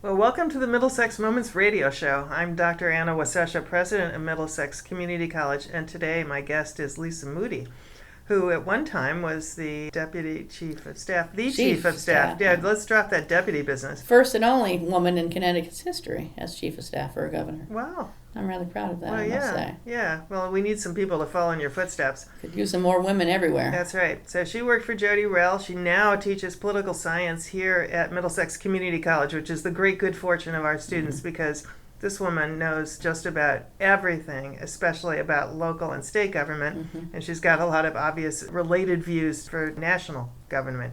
Well, welcome to the Middlesex Moments radio show. I'm Dr. Anna Wasesha, president of Middlesex Community College, and today my guest is Lisa Moody, who at one time was the deputy chief of staff, chief of staff. Yeah, let's drop that deputy business. First and only woman in Connecticut's history as chief of staff for a governor. Wow. I'm rather proud of that, Well, I must say. Yeah. Well, we need some people to follow in your footsteps. Could use some more women everywhere. That's right. So she worked for Jody Rell. She now teaches political science here at Middlesex Community College, which is the great good fortune of our students because this woman knows just about everything, especially about local and state government, and she's got a lot of obvious related views for national government.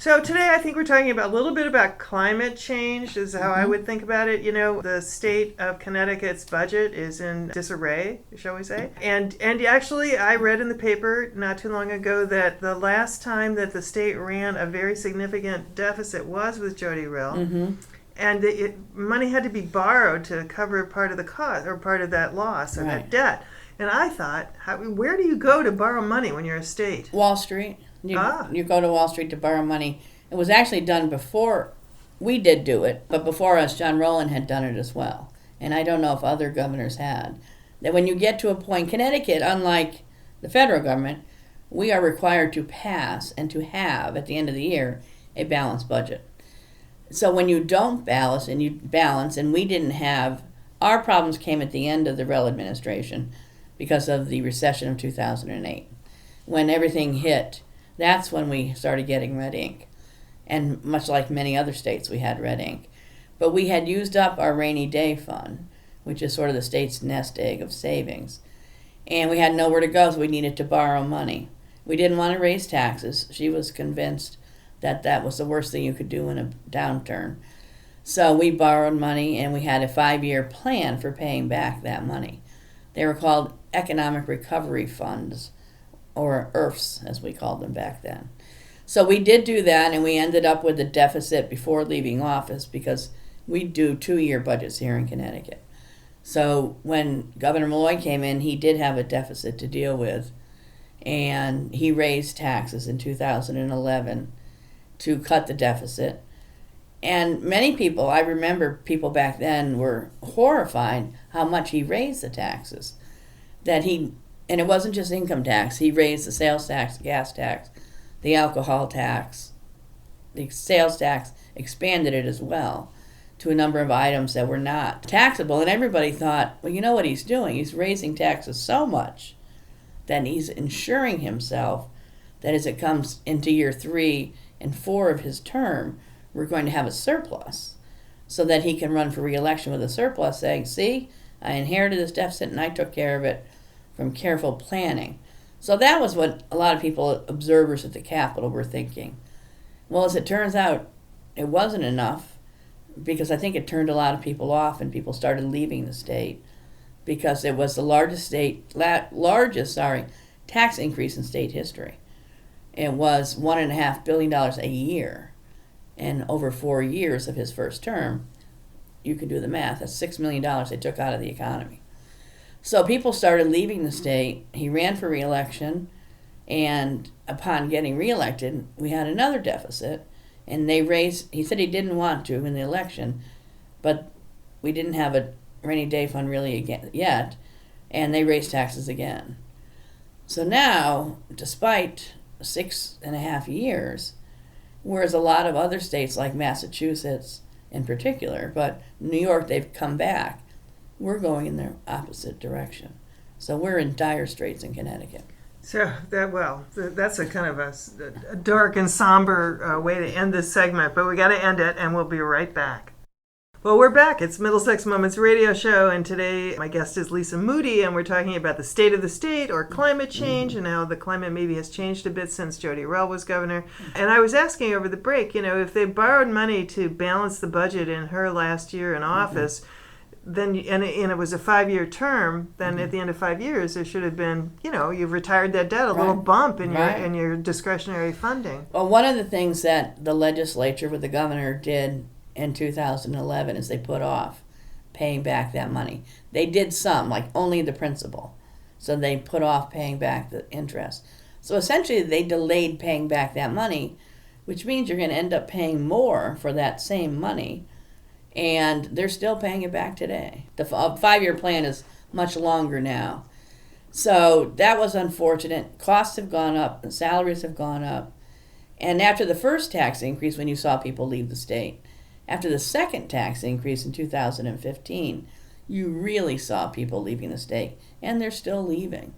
So today I think we're talking about a little bit about climate change is how I would think about it. You know, the state of Connecticut's budget is in disarray, shall we say. And actually I read in the paper not too long ago that the last time that the state ran a very significant deficit was with Jody Rell. And money had to be borrowed to cover part of the cost or part of that loss or that debt. And I thought, where do you go to borrow money when you're a state? Wall Street. You go to Wall Street to borrow money. It was actually done before we did do it, but before us, John Rowland had done it as well. And I don't know if other governors had. That when you get to a point, Connecticut, unlike the federal government, we are required to pass and to have, at the end of the year, a balanced budget. So when you don't balance, and we didn't have, our problems came at the end of the Rell administration because of the recession of 2008. When everything hit, that's when we started getting red ink. And much like many other states, we had red ink. But we had used up our rainy day fund, which is sort of the state's nest egg of savings. And we had nowhere to go, so we needed to borrow money. We didn't want to raise taxes. She was convinced that that was the worst thing you could do in a downturn. So we borrowed money, and we had a 5-year plan for paying back that money. They were called Economic Recovery Funds, or ERFs, as we called them back then. So we did do that, and we ended up with a deficit before leaving office because we do 2-year budgets here in Connecticut. So when Governor Malloy came in, he did have a deficit to deal with, and he raised taxes in 2011 to cut the deficit. And many people, I remember people back then were horrified how much he raised the taxes. And it wasn't just income tax. He raised the sales tax, gas tax, the alcohol tax, the sales tax, expanded it as well to a number of items that were not taxable. And everybody thought, well, you know what he's doing? He's raising taxes so much that he's ensuring himself that as it comes into year 3 and 4 of his term, we're going to have a surplus so that he can run for re-election with a surplus saying, see, I inherited this deficit and I took care of it from careful planning. So that was what a lot of people, observers at the Capitol, were thinking. Well, as it turns out, it wasn't enough because I think it turned a lot of people off and people started leaving the state because it was the largest tax increase in state history. It was $1.5 billion a year. And over 4 years of his first term, you can do the math, that's $6 million they took out of the economy. So people started leaving the state. He ran for re-election, and upon getting re-elected, we had another deficit, and he said he didn't want to in the election, but we didn't have a rainy day fund really yet, and they raised taxes again. So now, despite 6.5 years, whereas a lot of other states like Massachusetts in particular, but New York, they've come back, we're going in the opposite direction. So we're in dire straits in Connecticut. So that's a kind of a dark and somber way to end this segment, but we got to end it, and we'll be right back. Well, we're back. It's Middlesex Moments radio show, and today my guest is Lisa Moody, and we're talking about the state of the state or climate change and how the climate maybe has changed a bit since Jody Rell was governor. And I was asking over the break, if they borrowed money to balance the budget in her last year in office, then and it was a 5-year term, then at the end of 5 years there should have been, you've retired that debt, a little bump in your discretionary funding. Well, one of the things that the legislature with the governor did in 2011 is they put off paying back that money. They did some, like only the principal. So they put off paying back the interest. So essentially they delayed paying back that money, which means you're going to end up paying more for that same money. And they're still paying it back today. The 5-year plan is much longer now. So that was unfortunate. Costs have gone up and salaries have gone up. And after the first tax increase, when you saw people leave the state, after the second tax increase in 2015, you really saw people leaving the state, and they're still leaving.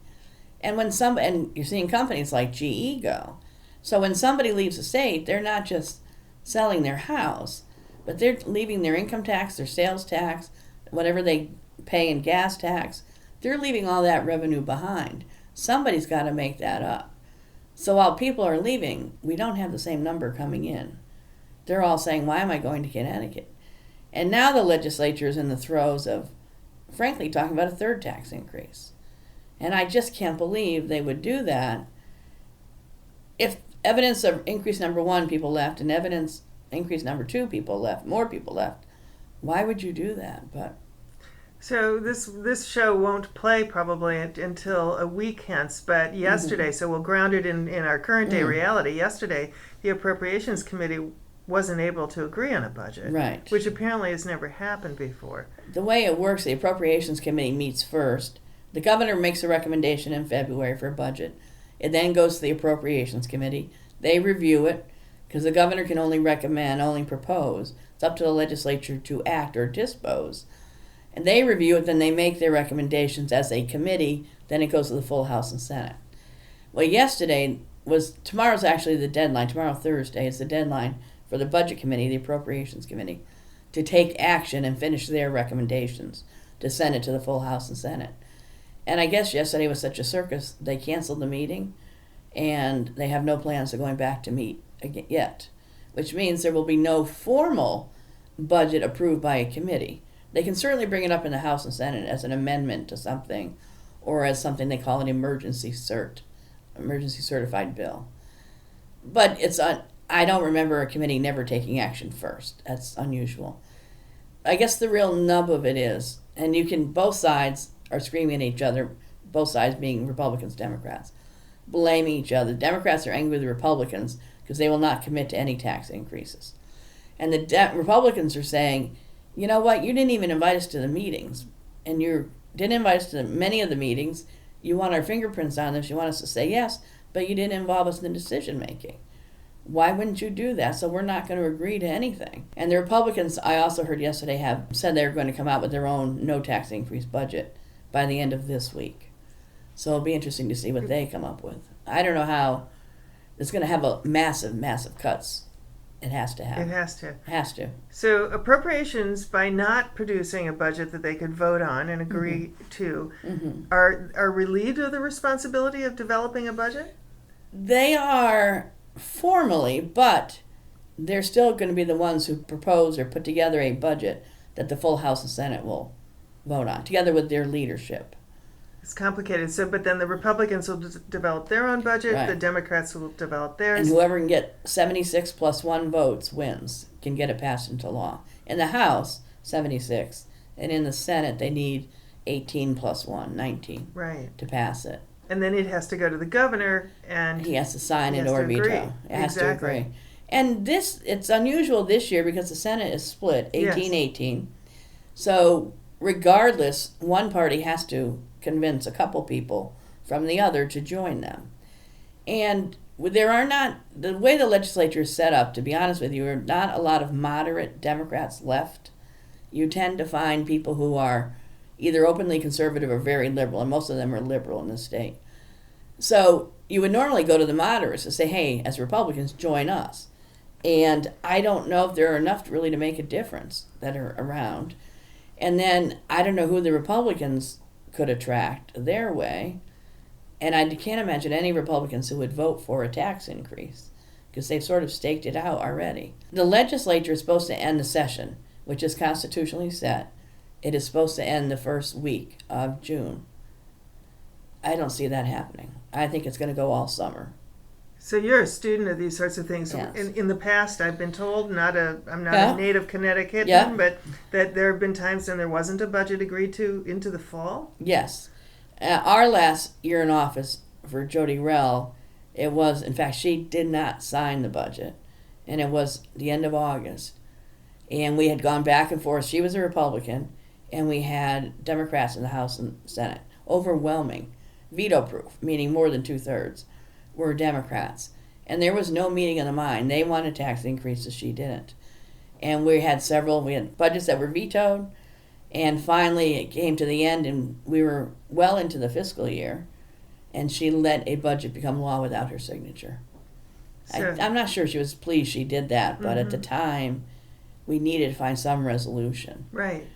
And and you're seeing companies like GE go. So when somebody leaves the state, they're not just selling their house, but they're leaving their income tax, their sales tax, whatever they pay in gas tax. They're leaving all that revenue behind. Somebody's got to make that up. So while people are leaving, we don't have the same number coming in. They're all saying, why am I going to Connecticut? And now the legislature is in the throes of, frankly, talking about a third tax increase. And I just can't believe they would do that. If evidence of increase number 1, people left, and evidence increase number 2, people left, more people left, why would you do that? But so this show won't play probably until a week hence, but yesterday, so we'll ground it in our current day reality. Yesterday, the Appropriations Committee wasn't able to agree on a budget, right, which apparently has never happened before. The way it works, the Appropriations Committee meets first. The governor makes a recommendation in February for a budget. It then goes to the Appropriations Committee. They review it, because the governor can only recommend, only propose. It's up to the legislature to act or dispose. And they review it, then they make their recommendations as a committee, then it goes to the full House and Senate. Well, tomorrow's actually the deadline, tomorrow Thursday is the deadline for the Budget Committee, the Appropriations Committee, to take action and finish their recommendations to send it to the full House and Senate. And I guess yesterday was such a circus, they canceled the meeting, and they have no plans of going back to meet again yet, which means there will be no formal budget approved by a committee. They can certainly bring it up in the House and Senate as an amendment to something, or as something they call an emergency certified bill. But I don't remember a committee never taking action first. That's unusual. I guess the real nub of it is, and both sides are screaming at each other, both sides being Republicans, Democrats, blaming each other. Democrats are angry with the Republicans because they will not commit to any tax increases. And the Republicans are saying, you know what, you didn't even invite us to the meetings, and you didn't invite us to many of the meetings. You want our fingerprints on this, you want us to say yes, but you didn't involve us in the decision making. Why wouldn't you do that? So we're not going to agree to anything. And the Republicans, I also heard yesterday, have said they're going to come out with their own no tax increase budget by the end of this week. So it'll be interesting to see what they come up with. I don't know how it's going to have a massive cuts. It has to have. It has to. Has to. So appropriations, by not producing a budget that they could vote on and agree to, are relieved of the responsibility of developing a budget? They are formally, but they're still going to be the ones who propose or put together a budget that the full House and Senate will vote on, together with their leadership. It's complicated. So, but then the Republicans will develop their own budget. Right. The Democrats will develop theirs. And whoever can get 76 plus 1 votes wins, can get it passed into law. In the House, 76. And in the Senate, they need 18 plus 1, 19, right, to pass it. And then it has to go to the governor, and he has to sign it or veto. It has to agree. And it's unusual this year because the Senate is split, 18-18. So regardless, one party has to convince a couple people from the other to join them. And there are not, the way the legislature is set up, to be honest with you, are not a lot of moderate Democrats left. You tend to find people who are either openly conservative or very liberal, and most of them are liberal in the state. So you would normally go to the moderates and say, hey, as Republicans, join us. And I don't know if there are enough really to make a difference that are around. And then I don't know who the Republicans could attract their way. And I can't imagine any Republicans who would vote for a tax increase because they've sort of staked it out already. The legislature is supposed to end the session, which is constitutionally set. It is supposed to end the first week of June. I don't see that happening. I think it's going to go all summer. So you're a student of these sorts of things. Yes. In the past, I've been told, I'm not a native Connecticut, but that there have been times when there wasn't a budget agreed to into the fall? Yes. Our last year in office for Jody Rell, it was, in fact, she did not sign the budget, and it was the end of August. And we had gone back and forth. She was a Republican, and we had Democrats in the House and Senate. Overwhelming. Veto-proof, meaning more than 2/3, were Democrats. And there was no meeting of the mind. They wanted tax increases, she didn't. And we had budgets that were vetoed, and finally it came to the end, and we were well into the fiscal year, and she let a budget become law without her signature. Sure. I'm not sure she was pleased she did that, but at the time, we needed to find some resolution. Right.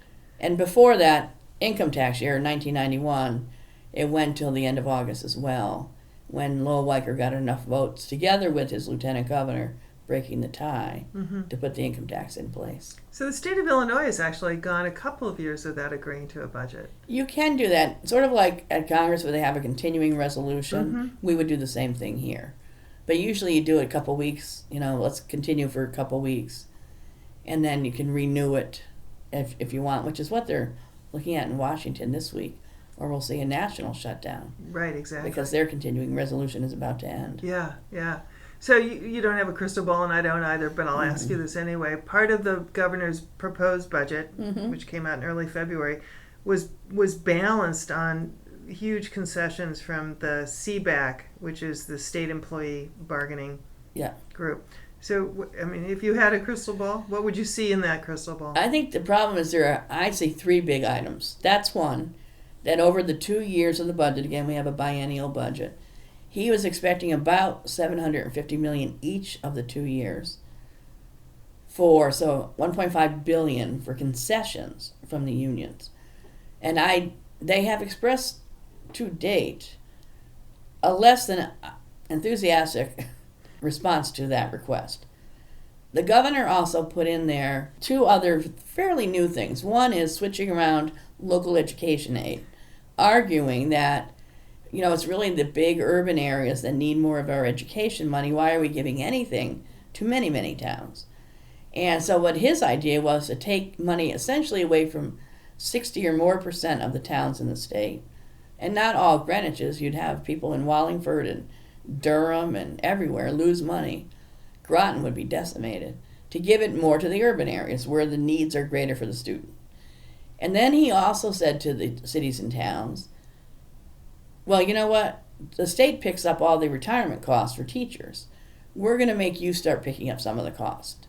And before that, income tax year, 1991, it went till the end of August as well, when Lowell Weicker got enough votes, together with his lieutenant governor, breaking the tie, to put the income tax in place. So the state of Illinois has actually gone a couple of years without agreeing to a budget. You can do that, sort of like at Congress where they have a continuing resolution. We would do the same thing here. But usually you do it a couple weeks, let's continue for a couple weeks, and then you can renew it if you want, which is what they're looking at in Washington this week, or we'll see a national shutdown. Right, exactly. Because their continuing resolution is about to end. Yeah, yeah. So you don't have a crystal ball, and I don't either, but I'll ask you this anyway. Part of the governor's proposed budget, which came out in early February, was balanced on huge concessions from the CBAC, which is the state employee bargaining group. So, I mean, if you had a crystal ball, what would you see in that crystal ball? I think the problem is I'd say 3 big items. That's one, that over the 2 years of the budget, again, we have a biennial budget, he was expecting about $750 million each of the 2 years so $1.5 billion for concessions from the unions. And they have expressed to date a less than enthusiastic response to that request. The governor also put in there 2 other fairly new things. One is switching around local education aid, arguing that it's really the big urban areas that need more of our education money. Why are we giving anything to many, many towns? And so what his idea was to take money essentially away from 60 or more % of the towns in the state. And not all Greenwiches. You'd have people in Wallingford and Durham and everywhere lose money. Groton would be decimated. To give it more to the urban areas where the needs are greater for the student. And then he also said to the cities and towns, well, you know what? The state picks up all the retirement costs for teachers. We're going to make you start picking up some of the cost.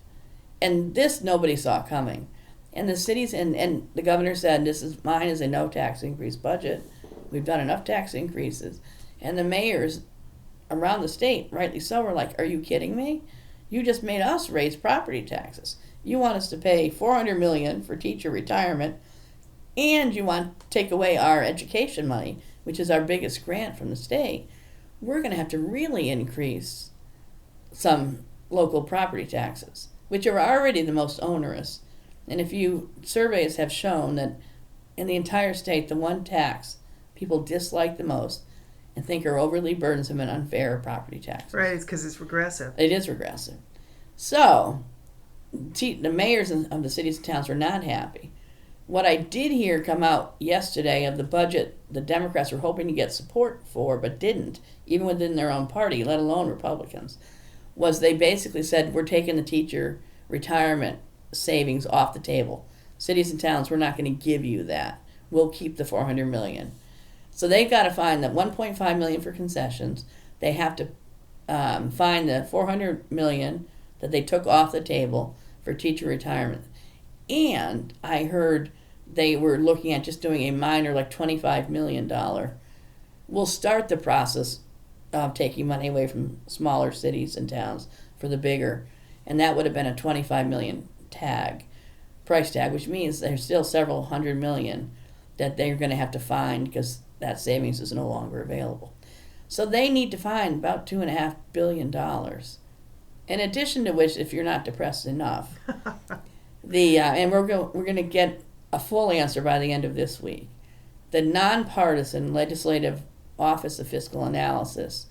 And this nobody saw coming. And the cities and the governor said, mine is a no tax increase budget. We've done enough tax increases. And the mayors around the state, rightly so, were like, are you kidding me? You just made us raise property taxes. You want us to pay $400 million for teacher retirement, and you want to take away our education money, which is our biggest grant from the state. We're going to have to really increase some local property taxes, which are already the most onerous. And surveys have shown that in the entire state, the one tax people dislike the most and think are overly burdensome and unfair are property taxes. Right, it's because it's regressive. It is regressive. So, the mayors of the cities and towns were not happy. What I did hear come out yesterday of the budget the Democrats were hoping to get support for, but didn't, even within their own party, let alone Republicans, was they basically said, we're taking the teacher retirement savings off the table. Cities and towns, we're not going to give you that. We'll keep the $400 million. So they've got to find the $1.5 million for concessions. They have to find the $400 million that they took off the table for teacher retirement. And I heard they were looking at just doing a minor, like $25 million. We'll start the process of taking money away from smaller cities and towns for the bigger. And that would have been a $25 million price tag, which means there's still several $100 million that they're going to have to find because that savings is no longer available. So they need to find about $2.5 billion. In addition to which, if you're not depressed enough, and we're going to get a full answer by the end of this week. The nonpartisan Legislative Office of Fiscal Analysis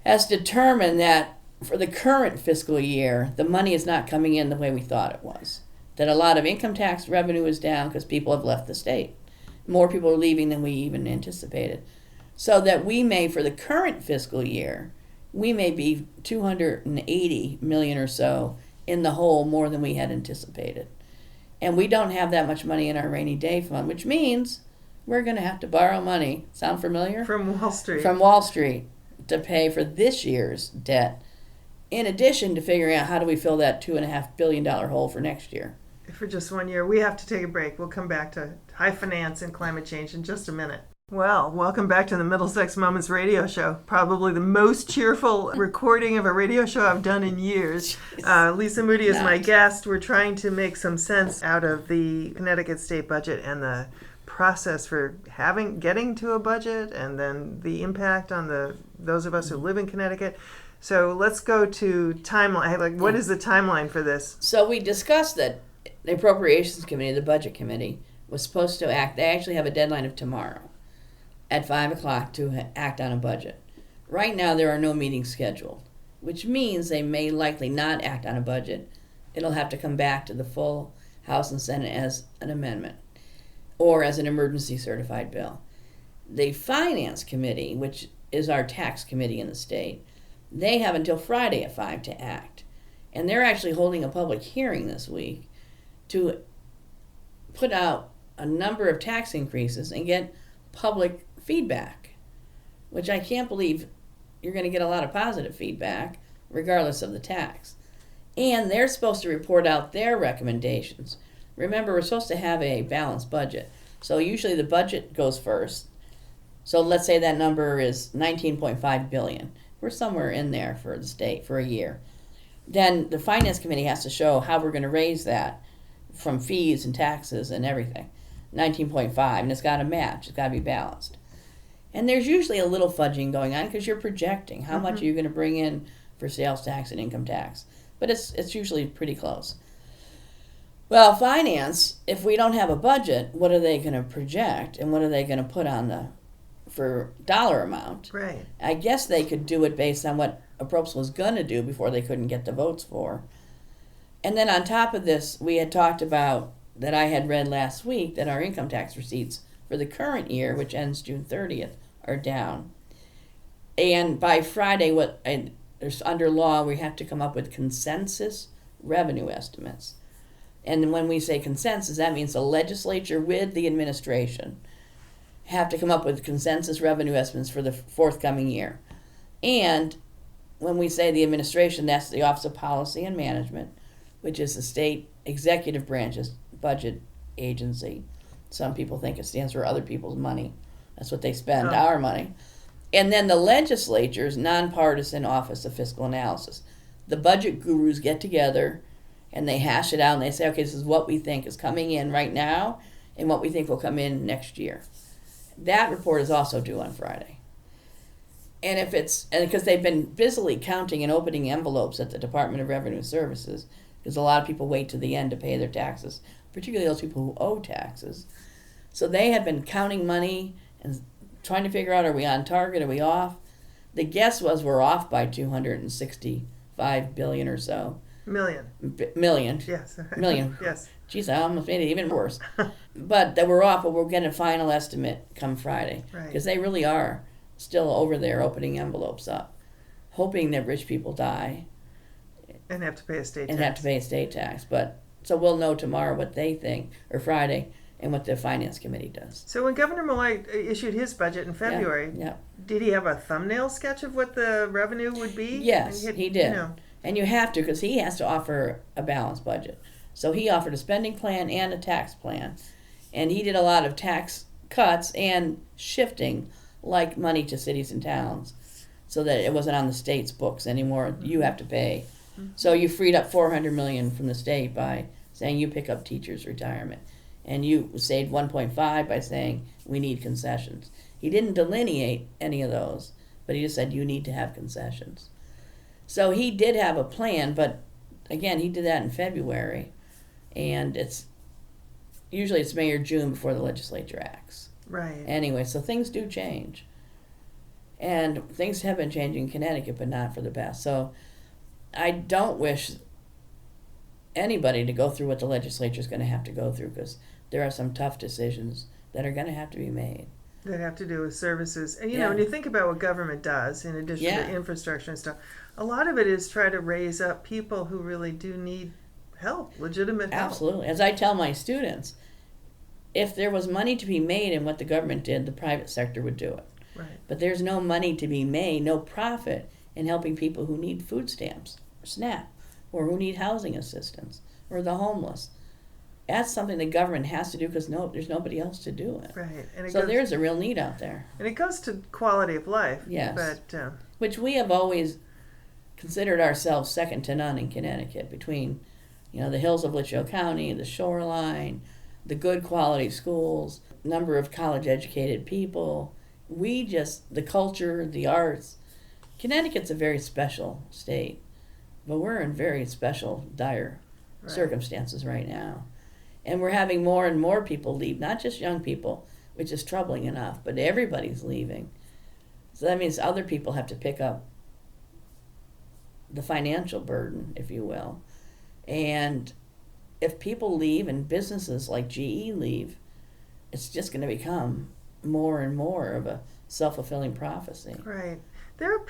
has determined that for the current fiscal year, the money is not coming in the way we thought it was. That a lot of income tax revenue is down because people have left the state. More people are leaving than we even anticipated. So that we may, for the current fiscal year, we may be $280 million or so in the hole more than we had anticipated. And we don't have that much money in our rainy day fund, which means we're going to have to borrow money. Sound familiar? From Wall Street. From Wall Street to pay for this year's debt, in addition to figuring out how do we fill that $2.5 billion hole for next year. For just 1 year. We have to take a break. We'll come back to high finance and climate change in just a minute. Well, welcome back to the Middlesex Moments radio show. Probably the most cheerful recording of a radio show I've done in years. Lisa Moody is my guest. We're trying to make some sense out of the Connecticut state budget and the process for getting to a budget, and then the impact on those of us who live in Connecticut. So let's go to timeline. What is the timeline for this? So we discussed that the Appropriations Committee, the Budget Committee, was supposed to act. They actually have a deadline of tomorrow at 5 o'clock to act on a budget. Right now there are no meetings scheduled, which means they may likely not act on a budget. It'll have to come back to the full House and Senate as an amendment or as an emergency certified bill. The Finance Committee, which is our tax committee in the state, they have until Friday at 5 to act. And they're actually holding a public hearing this week to put out a number of tax increases and get public feedback, which I can't believe you're going to get a lot of positive feedback regardless of the tax. And they're supposed to report out their recommendations. Remember, we're supposed to have a balanced budget. So usually the budget goes first. So let's say that number is $19.5 billion. We're somewhere in there for the state for a year. Then the Finance Committee has to show how we're going to raise that from fees and taxes and everything. 19.5, and it's got to match. It's got to be balanced. And there's usually a little fudging going on because you're projecting how much are you going to bring in for sales tax and income tax. But it's usually pretty close. Well, finance, if we don't have a budget, what are they going to project and what are they going to put on for dollar amount? Right. I guess they could do it based on what Approps was going to do before they couldn't get the votes for. And then on top of this, we had talked about that I had read last week that our income tax receipts for the current year, which ends June 30th, are down. And by Friday, there's under law, we have to come up with consensus revenue estimates. And when we say consensus, that means the legislature with the administration have to come up with consensus revenue estimates for the forthcoming year. And when we say the administration, that's the Office of Policy and Management, which is the state executive branch's budget agency. Some people think it stands for other people's money. That's what they spend, our money. And then the legislature's nonpartisan Office of Fiscal Analysis. The budget gurus get together and they hash it out and they say, okay, this is what we think is coming in right now and what we think will come in next year. That report is also due on Friday. And because they've been busily counting and opening envelopes at the Department of Revenue Services, because a lot of people wait to the end to pay their taxes, particularly those people who owe taxes. So they had been counting money and trying to figure out, are we on target, are we off? The guess was we're off by $265 billion or so. Million. Million. Yes. Million. Yes. Geez, I almost made it even worse. But that we're off, but we'll get a final estimate come Friday. Right. Because they really are still over there opening envelopes up, hoping that rich people die. And have to pay a state tax. And have to pay a state tax. But so we'll know tomorrow what they think, or Friday, and what the Finance Committee does. So when Governor Malloy issued his budget in February, did he have a thumbnail sketch of what the revenue would be? Yes, he did. And you have to, because he has to offer a balanced budget. So he offered a spending plan and a tax plan. And he did a lot of tax cuts and shifting, like money to cities and towns, so that it wasn't on the state's books anymore. You have to pay. So you freed up $400 million from the state by saying you pick up teachers' retirement. And you saved 1.5 by saying we need concessions. He didn't delineate any of those, but he just said you need to have concessions. So he did have a plan, but again, he did that in February, and usually it's May or June before the legislature acts. Right. Anyway, so things do change. And things have been changing in Connecticut, but not for the best. So I don't wish anybody to go through what the legislature is going to have to go through, because there are some tough decisions that are going to have to be made. that have to do with services. And, you Yeah. know, when you think about what government does, in addition Yeah. to infrastructure and stuff, a lot of it is try to raise up people who really do need help, legitimate help. Absolutely. As I tell my students, if there was money to be made in what the government did, the private sector would do it. Right. But there's no money to be made, no profit in helping people who need food stamps or SNAP or who need housing assistance or the homeless. That's something the government has to do because there's nobody else to do it. Right. And So there's a real need out there. And it goes to quality of life. Yes. But Which we have always considered ourselves second to none in Connecticut, between, you know, the hills of Litchfield County, the shoreline, the good quality schools, number of college educated people. The culture, the arts. Connecticut's a very special state, but we're in very special, dire circumstances right now. And we're having more and more people leave, not just young people, which is troubling enough, but everybody's leaving. So that means other people have to pick up the financial burden, if you will. And if people leave and businesses like GE leave, it's just going to become more and more of a self-fulfilling prophecy. Right. There are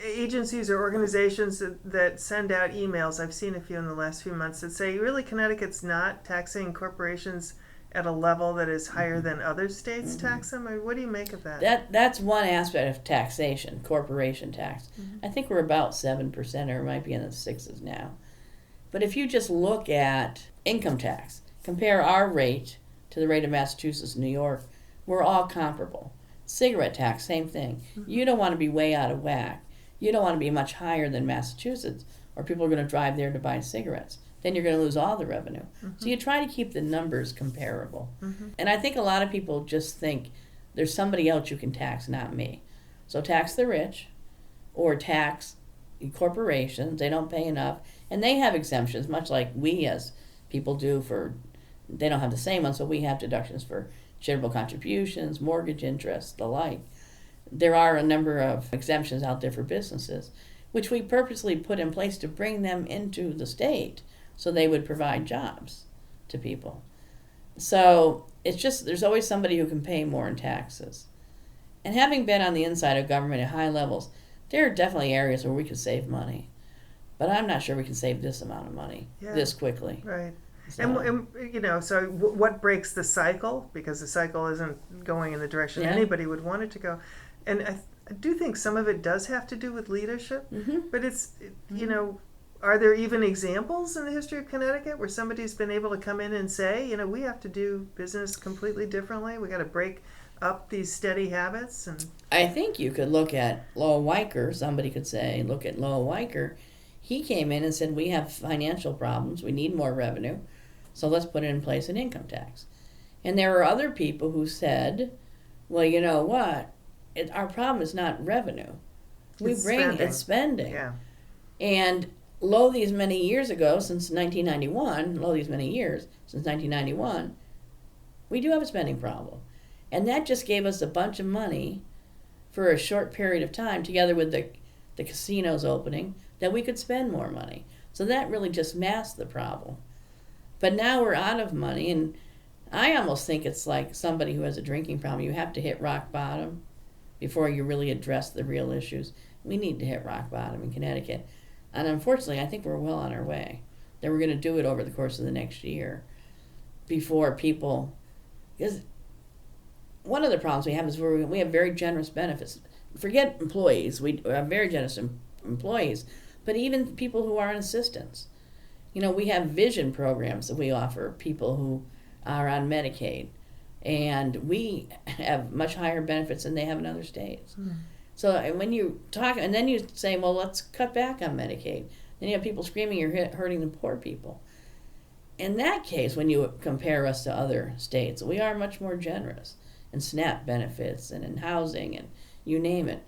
agencies or organizations that send out emails. I've seen a few in the last few months that say, really, Connecticut's not taxing corporations at a level that is higher than other states tax them. I mean, what do you make of that? That's one aspect of taxation, corporation tax. I think we're about 7%, or it might be in the 6s now. But if you just look at income tax, compare our rate to the rate of Massachusetts and New York, we're all comparable. Cigarette tax, same thing. You don't want to be way out of whack. You don't want to be much higher than Massachusetts, or people are going to drive there to buy cigarettes. Then you're going to lose all the revenue. So you try to keep the numbers comparable. And I think a lot of people just think there's somebody else you can tax, not me. So tax the rich, or tax corporations. They don't pay enough. And they have exemptions, much like we as people do they don't have the same ones, so we have deductions for charitable contributions, mortgage interest, the like. There are a number of exemptions out there for businesses, which we purposely put in place to bring them into the state so they would provide jobs to people. So it's just, there's always somebody who can pay more in taxes. And having been on the inside of government at high levels, there are definitely areas where we could save money. But I'm not sure we can save this amount of money this quickly. Right. So, And you know, so what breaks the cycle? Because the cycle isn't going in the direction anybody would want it to go. And I do think some of it does have to do with leadership. But you know, are there even examples in the history of Connecticut where somebody's been able to come in and say, you know, we have to do business completely differently. We got to break up these steady habits? And I think you could look at Lowell Weicker. Somebody could say, look at Lowell Weicker. He came in and said, we have financial problems. We need more revenue. So let's put in place an income tax. And there are other people who said, well, you know what? Our problem is not revenue. It's spending. Yeah. And lo these many years ago, since 1991, we do have a spending problem. And that just gave us a bunch of money for a short period of time, together with the casinos opening, that we could spend more money. So that really just masked the problem. But now we're out of money, and I almost think it's like somebody who has a drinking problem. You have to hit rock bottom before you really address the real issues. We need to hit rock bottom in Connecticut. And unfortunately, I think we're well on our way. That we're going to do it over the course of the next year before people... Because one of the problems we have is we have very generous benefits. Forget employees. We have very generous employees. But even people who are in assistance. You know, we have vision programs that we offer people who are on Medicaid. And we have much higher benefits than they have in other states. So when you talk, and then you say, well, let's cut back on Medicaid. Then you have people screaming you're hurting the poor people. In that case, when you compare us to other states, we are much more generous in SNAP benefits and in housing and you name it.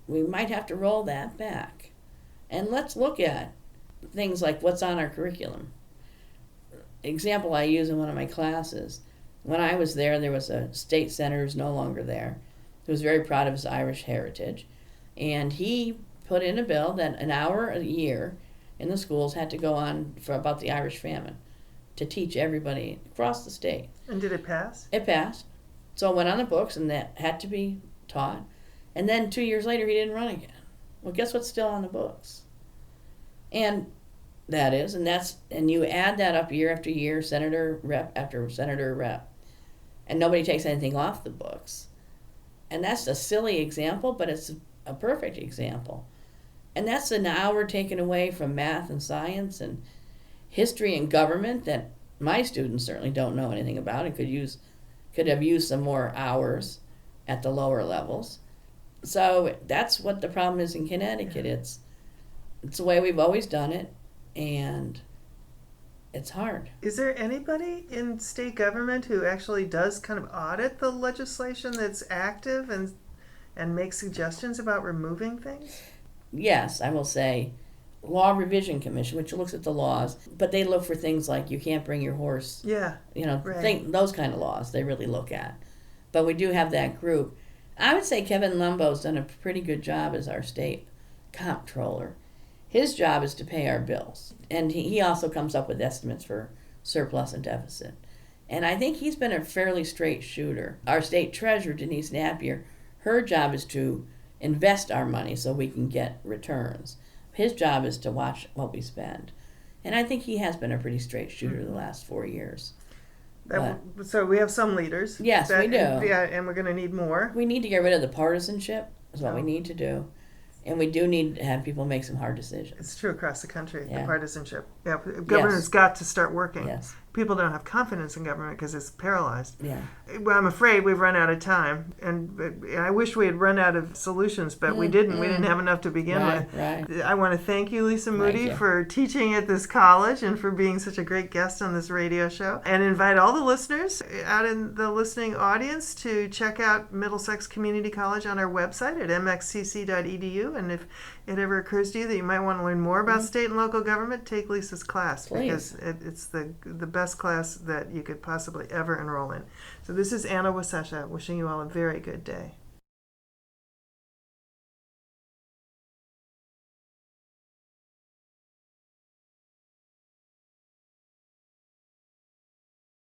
We might have to roll that back. And let's look at things like what's on our curriculum. Example I use in one of my classes. When I was there was a state senator who's no longer there, who was very proud of his Irish heritage. And he put in a bill that an hour a year in the schools had to go on for about the Irish famine to teach everybody across the state. did it pass? It passed. So it went on the books, and that had to be taught. And then 2 years later, he didn't run again. Well, guess what's still on the books? And and you add that up year after year, senator rep after senator rep, and nobody takes anything off the books. And that's a silly example, but it's a perfect example. And that's an hour taken away from math and science and history and government that my students certainly don't know anything about and could have used some more hours at the lower levels. So that's what the problem is in Connecticut. It's the way we've always done it, and it's hard. Is there anybody in state government who actually does kind of audit the legislation that's active and make suggestions about removing things? Yes, I will say Law Revision Commission, which looks at the laws, but they look for things like you can't bring your horse. Yeah. Right. Those kind of laws they really look at. But we do have that group. I would say Kevin Lumbo's done a pretty good job as our state comptroller. His job is to pay our bills. And he also comes up with estimates for surplus and deficit. And I think he's been a fairly straight shooter. Our state treasurer, Denise Napier, her job is to invest our money so we can get returns. His job is to watch what we spend. And I think he has been a pretty straight shooter the last 4 years. So we have some leaders. Yes, we do. Yeah, and we're going to need more. We need to get rid of the partisanship is what we need to do. And we do need to have people make some hard decisions. It's true across the country, Yeah. the partisanship. Yeah, government's got to start working. Yes. People don't have confidence in government because it's paralyzed. Yeah. Well, I'm afraid we've run out of time, and I wish we had run out of solutions, but we didn't. We didn't have enough to begin with. Right. I want to thank you, Lisa Moody, you. for teaching at this college and for being such a great guest on this radio show. And invite all the listeners out in the listening audience to check out Middlesex Community College on our website at mxcc.edu. And if it ever occurs to you that you might want to learn more about state and local government, take Lisa's class. Please. Because it's the best class that you could possibly ever enroll in. So this is Anna Wasesha wishing you all a very good day.